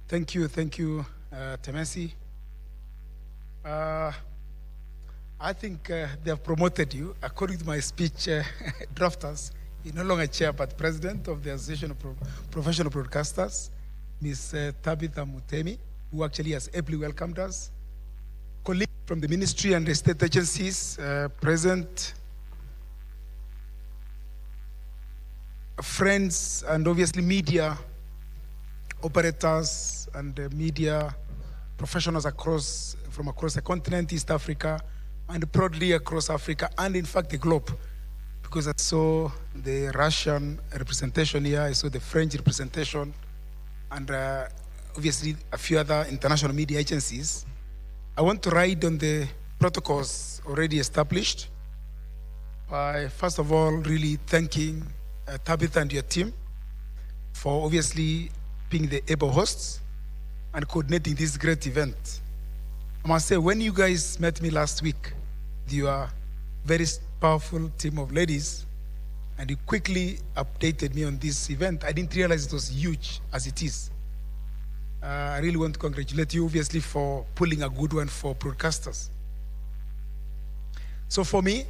Thank you, Temesi. I think they have promoted you. According to my speech drafters, you're no longer chair but president of the Association of Professional Broadcasters, Ms. Tabitha Mutemi, who actually has ably welcomed us. Colleagues from the ministry and the state agencies present, friends and obviously media operators and media professionals from across the continent, East Africa, and broadly across Africa, and in fact the globe. Because I saw the Russian representation here, I saw the French representation, and obviously a few other international media agencies. I want to ride on the protocols already established by, first of all, really thanking Tabitha and your team for obviously being the able hosts and coordinating this great event. I must say, when you guys met me last week, you are a very powerful team of ladies, and you quickly updated me on this event. I didn't realize it was huge as it is. I really want to congratulate you, obviously, for pulling a good one for broadcasters. So for me,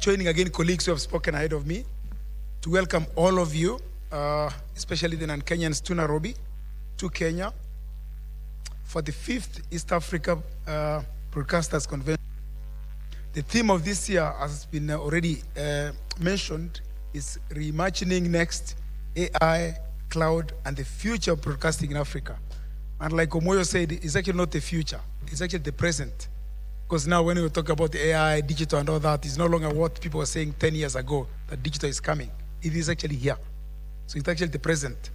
joining again colleagues who have spoken ahead of me, to welcome all of you, especially the non-Kenyans to Nairobi, to Kenya, for the 5th East Africa Broadcasters Convention. The theme of this year has been already mentioned, is reimagining next AI, cloud, and the future of broadcasting in Africa. And like Omoyo said, it's actually not the future, it's actually the present. Because now when we talk about the AI, digital and all that, it's no longer what people were saying 10 years ago, that digital is coming. It is actually here. So it's actually the present.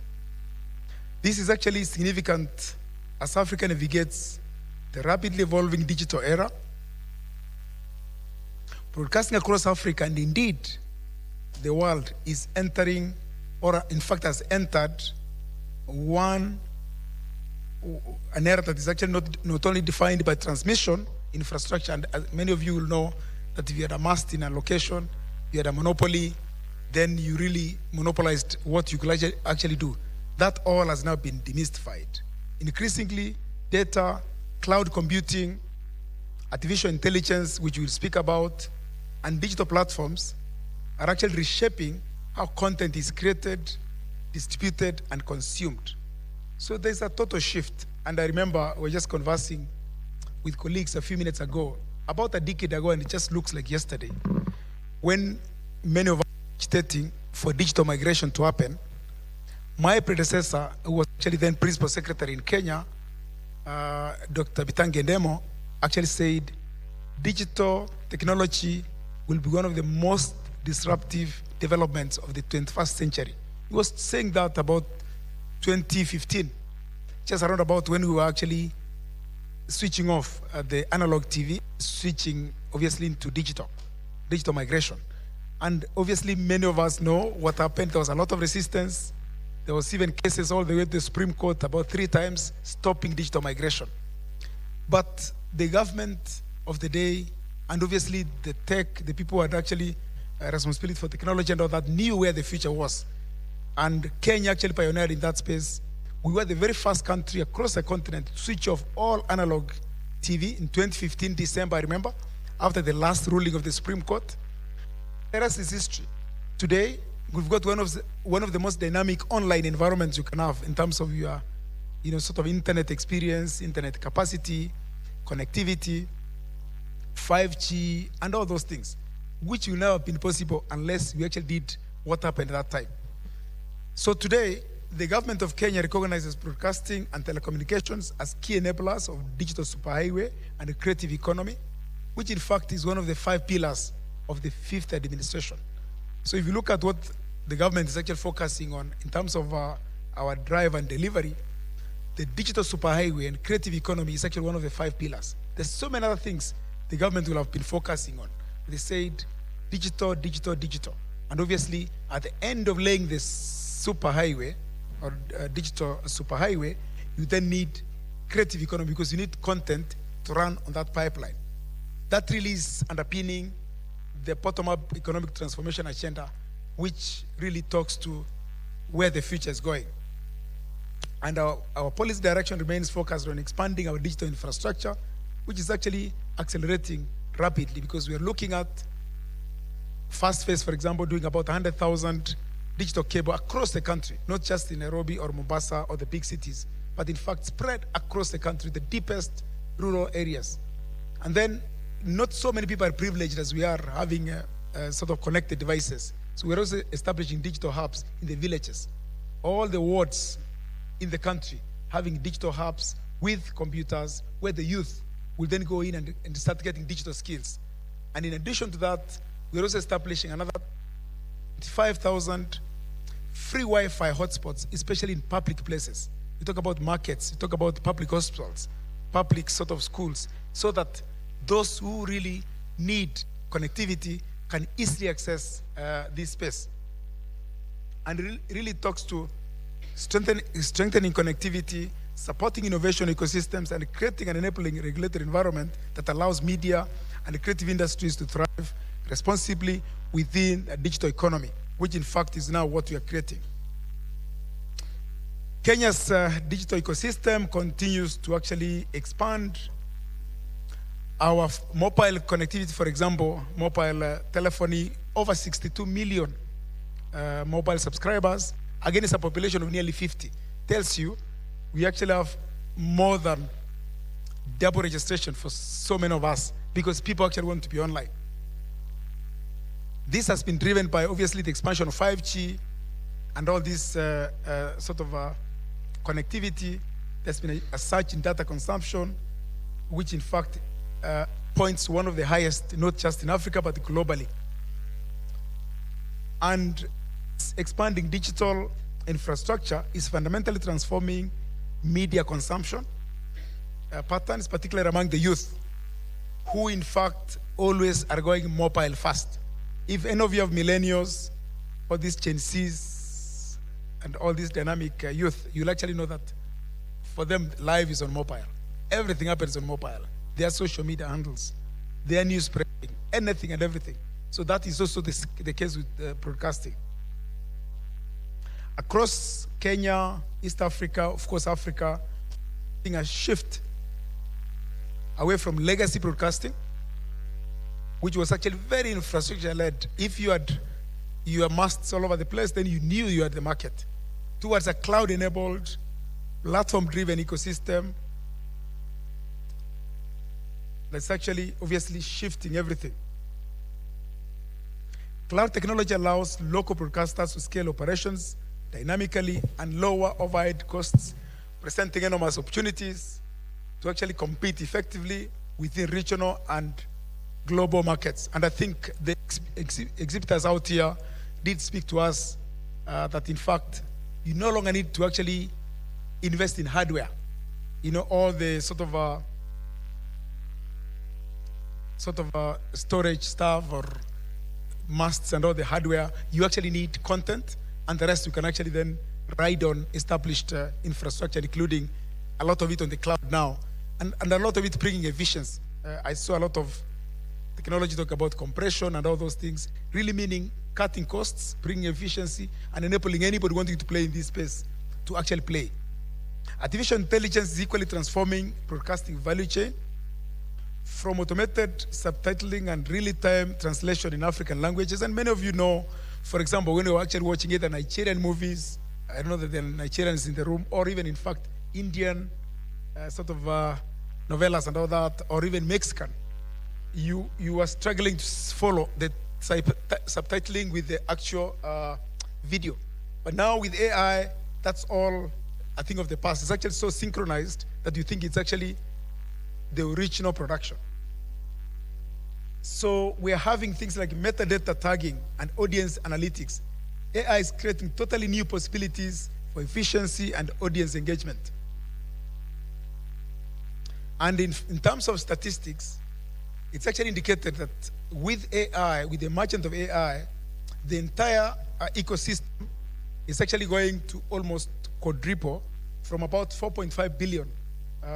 This is actually significant as Africa navigates the rapidly evolving digital era. Broadcasting across Africa, and indeed the world, is entering, or in fact has entered, an era that is actually not only defined by transmission infrastructure, and as many of you will know that if you had a mast in a location, you had a monopoly, then you really monopolized what you could actually do. That all has now been demystified. Increasingly, data, cloud computing, artificial intelligence, which we'll speak about, and digital platforms are actually reshaping how content is created, distributed, and consumed. So there's a total shift. And I remember we were just conversing with colleagues a few minutes ago, about a decade ago, and it just looks like yesterday, when many of us were agitating for digital migration to happen. My predecessor, who was actually then Principal Secretary in Kenya, Dr. Bitange Ndemo, actually said digital technology will be one of the most disruptive developments of the 21st century. He was saying that about 2015, just around about when we were actually switching off the analog TV, switching obviously into digital migration. And obviously many of us know what happened. There was a lot of resistance. There was even cases all the way to the Supreme Court about 3 times stopping digital migration. But the government of the day, and obviously the people who had actually responsibility for technology and all that, knew where the future was. And Kenya actually pioneered in that space. We were the very first country across the continent to switch off all analog TV in 2015, December, I remember, after the last ruling of the Supreme Court. The rest is history. Today, we've got one of the most dynamic online environments you can have in terms of your, sort of internet experience, internet capacity, connectivity, 5G, and all those things, which will never have been possible unless we actually did what happened at that time. So today, the government of Kenya recognizes broadcasting and telecommunications as key enablers of digital superhighway and the creative economy, which in fact is one of the 5 pillars of the 5th administration. So if you look at what the government is actually focusing on in terms of our drive and delivery, the digital superhighway and creative economy is actually one of the 5 pillars. There's so many other things the government will have been focusing on. They said digital, digital, digital. And obviously, at the end of laying this superhighway, or digital superhighway, you then need creative economy because you need content to run on that pipeline. That really is underpinning the bottom-up economic transformation agenda, which really talks to where the future is going. And our policy direction remains focused on expanding our digital infrastructure, which is actually accelerating rapidly because we are looking at Fast Phase, for example, doing about 100,000 digital cable across the country, not just in Nairobi or Mombasa or the big cities, but in fact spread across the country, the deepest rural areas. And then not so many people are privileged as we are having sort of connected devices. So we're also establishing digital hubs in the villages. All the wards in the country having digital hubs with computers where the youth will then go in and start getting digital skills. And in addition to that, we're also establishing another 5,000 free Wi-Fi hotspots, especially in public places. We talk about markets, we talk about public hospitals, public sort of schools, so that those who really need connectivity can easily access this space. And it really talks to strengthening connectivity, supporting innovation ecosystems, and creating an enabling regulatory environment that allows media and the creative industries to thrive responsibly within a digital economy, which in fact is now what we are creating. Kenya's digital ecosystem continues to actually expand. Our mobile connectivity, for example, mobile telephony, over 62 million mobile subscribers, against a population of nearly 50, tells you we actually have more than double registration for so many of us because people actually want to be online. This has been driven by, obviously, the expansion of 5G and all this sort of connectivity. There's been a surge in data consumption, which in fact points to one of the highest, not just in Africa, but globally. And expanding digital infrastructure is fundamentally transforming media consumption patterns, particularly among the youth, who in fact always are going mobile fast. If any of you have millennials, or these Gen Zs, and all these dynamic youth, you'll actually know that for them, life is on mobile. Everything happens on mobile. Their social media handles, their news spreading, anything and everything. So that is also the case with broadcasting. Across Kenya, East Africa, of course Africa, seeing a shift away from legacy broadcasting, which was actually very infrastructure-led. If you had your masts all over the place, then you knew you had the market, towards a cloud-enabled, platform-driven ecosystem that's actually obviously shifting everything. Cloud technology allows local broadcasters to scale operations dynamically and lower overhead costs, presenting enormous opportunities to actually compete effectively within regional and global markets. And I think the exhibitors out here did speak to us that in fact, you no longer need to actually invest in hardware. You know, all the sort of storage stuff or masts and all the hardware. You actually need content, and the rest you can actually then ride on established infrastructure, including a lot of it on the cloud now, and a lot of it bringing efficiency. I saw a lot of technology talk about compression and all those things, really meaning cutting costs, bringing efficiency, and enabling anybody wanting to play in this space to actually play. Artificial intelligence is equally transforming broadcasting value chain, from automated subtitling and real-time translation in African languages. And many of you know, for example, when you're actually watching either Nigerian movies, I don't know that there are Nigerians in the room, or even, in fact, Indian sort of novellas and all that, or even Mexican, you are struggling to follow the subtitling with the actual video. But now with AI, that's all a thing of the past. It's actually so synchronized that you think it's actually the original production. So we're having things like metadata tagging and audience analytics. AI is creating totally new possibilities for efficiency and audience engagement. And in terms of statistics, it's actually indicated that with AI, with the emergence of AI, the entire ecosystem is actually going to almost quadruple from about 4.5 billion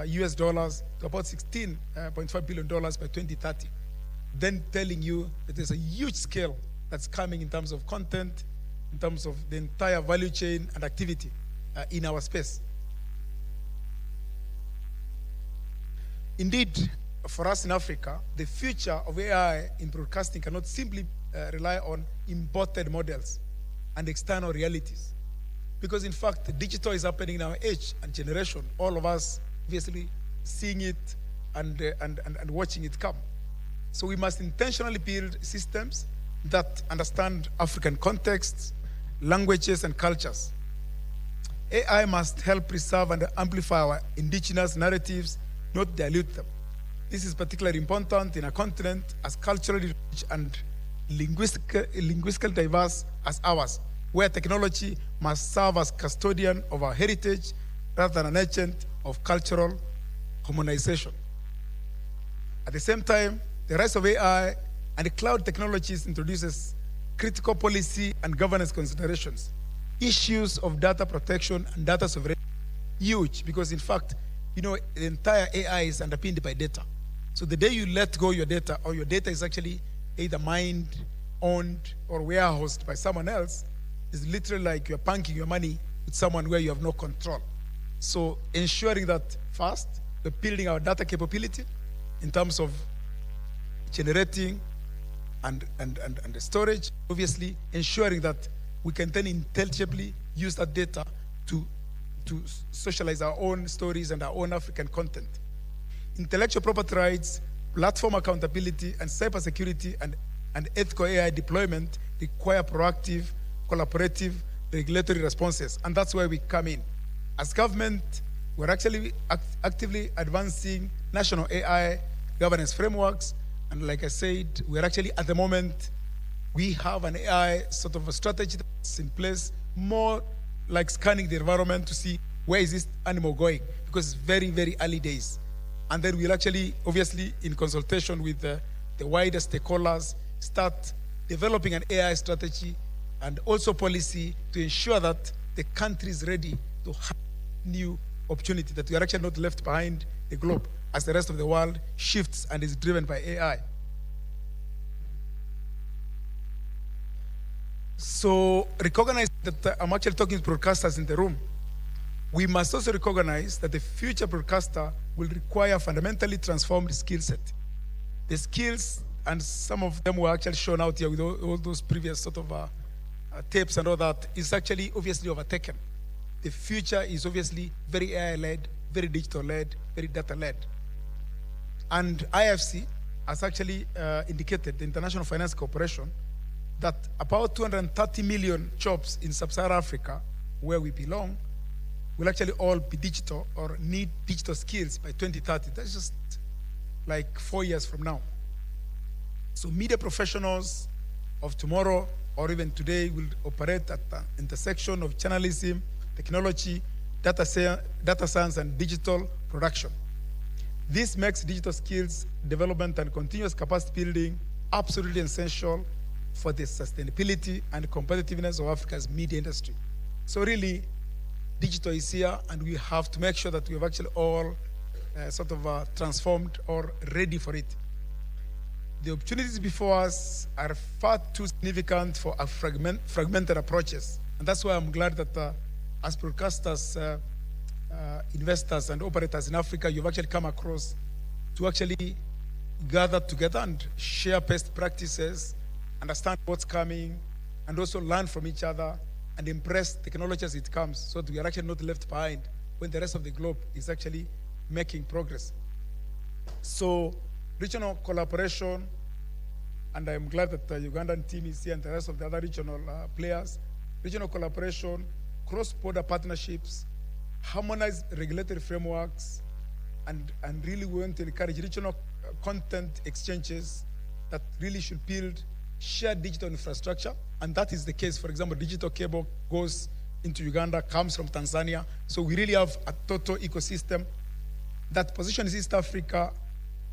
US dollars to about $16.5 billion by 2030. Then telling you that there's a huge scale that's coming in terms of content, in terms of the entire value chain and activity in our space. Indeed, for us in Africa, the future of AI in broadcasting cannot simply rely on imported models and external realities. Because in fact, the digital is happening in our age and generation. All of us obviously seeing it and watching it come. So we must intentionally build systems that understand African contexts, languages, and cultures. AI must help preserve and amplify our indigenous narratives, not dilute them. This is particularly important in a continent as culturally rich and linguistically diverse as ours, where technology must serve as custodian of our heritage rather than an agent of cultural harmonization. At the same time, the rise of AI and cloud technologies introduces critical policy and governance considerations. Issues of data protection and data sovereignty, huge, because in fact, the entire AI is underpinned by data. So the day you let go your data, or your data is actually either mined, owned, or warehoused by someone else, is literally like you're banking your money with someone where you have no control. So ensuring that first, we're building our data capability in terms of generating and the storage, obviously ensuring that we can then intelligibly use that data to socialize our own stories and our own African content. Intellectual property rights, platform accountability, and cybersecurity and ethical AI deployment require proactive, collaborative, regulatory responses, and that's where we come in. As government, we're actually actively advancing national AI governance frameworks, and like I said, we're actually at the moment, we have an AI sort of a strategy that's in place, more like scanning the environment to see where is this animal going, because it's very, very early days. And then we'll actually, obviously, in consultation with the wider stakeholders, start developing an AI strategy and also policy to ensure that the country is ready to have new opportunity, that we are actually not left behind the globe as the rest of the world shifts and is driven by AI. So recognize that I'm actually talking to broadcasters in the room. We must also recognize that the future broadcaster will require fundamentally transformed skill set. The skills, and some of them were actually shown out here with all those previous sort of tapes and all that, is actually obviously overtaken. The future is obviously very AI-led, very digital-led, very data-led. And IFC has actually indicated, the International Finance Corporation, that about 230 million jobs in sub-Saharan Africa, where we belong, will actually all be digital or need digital skills by 2030. That's just like 4 years from now. So media professionals of tomorrow or even today will operate at the intersection of journalism, technology, data science, and digital production. This makes digital skills development and continuous capacity building absolutely essential for the sustainability and competitiveness of Africa's media industry. So really, digital is here, and we have to make sure that we have actually all transformed or ready for it. The opportunities before us are far too significant for a fragmented approaches. And that's why I'm glad that as broadcasters, investors, and operators in Africa, you've actually come across to actually gather together and share best practices, understand what's coming, and also learn from each other and embrace technology as it comes, so that we are actually not left behind when the rest of the globe is actually making progress. So regional collaboration, and I'm glad that the Ugandan team is here and the rest of the other regional players, regional collaboration, cross-border partnerships, harmonized regulatory frameworks, and really we want to encourage regional content exchanges that really should build shared digital infrastructure. And that is the case. For example, digital cable goes into Uganda, comes from Tanzania. So we really have a total ecosystem that positions East Africa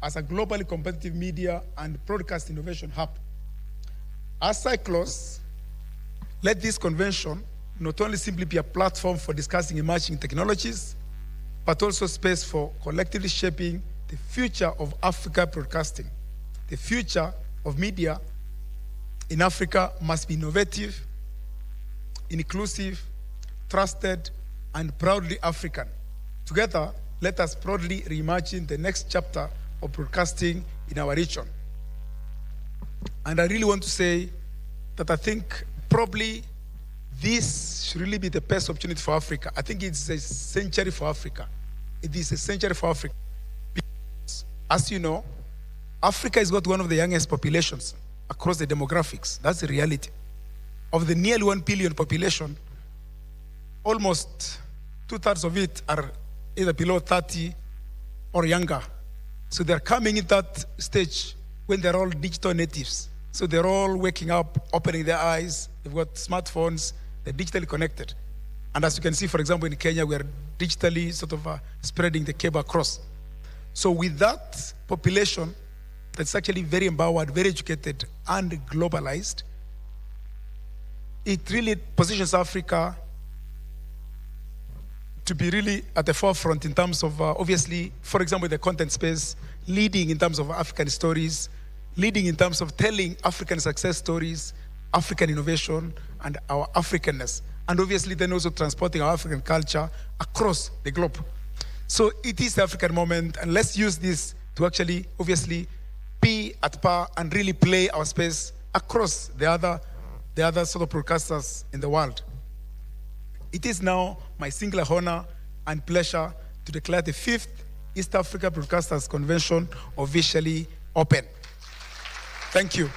as a globally competitive media and broadcast innovation hub. As I close, let this convention not only simply be a platform for discussing emerging technologies, but also space for collectively shaping the future of Africa broadcasting. The future of media in Africa must be innovative, inclusive, trusted, and proudly African. Together, let us proudly reimagine the next chapter of broadcasting in our region. And I really want to say that I think probably this should really be the best opportunity for Africa. I think it's a century for Africa. It is a century for Africa. Because, as you know, Africa has got one of the youngest populations across the demographics. That's the reality. Of the nearly 1 billion population, almost 2/3 of it are either below 30 or younger. So they're coming in that stage when they're all digital natives. So they're all waking up, opening their eyes. They've got smartphones. They're digitally connected. And as you can see, for example, in Kenya, we're digitally sort of spreading the cable across. So with that population that's actually very empowered, very educated, and globalized, it really positions Africa to be really at the forefront in terms of, obviously, for example, the content space, leading in terms of African stories, leading in terms of telling African success stories, African innovation, and our Africanness. And obviously then also transporting our African culture across the globe. So it is the African moment, and let's use this to actually, obviously, be at par and really play our space across the other sort of broadcasters in the world. It is now my singular honor and pleasure to declare the 5th East Africa Broadcasters Convention officially open. Thank you.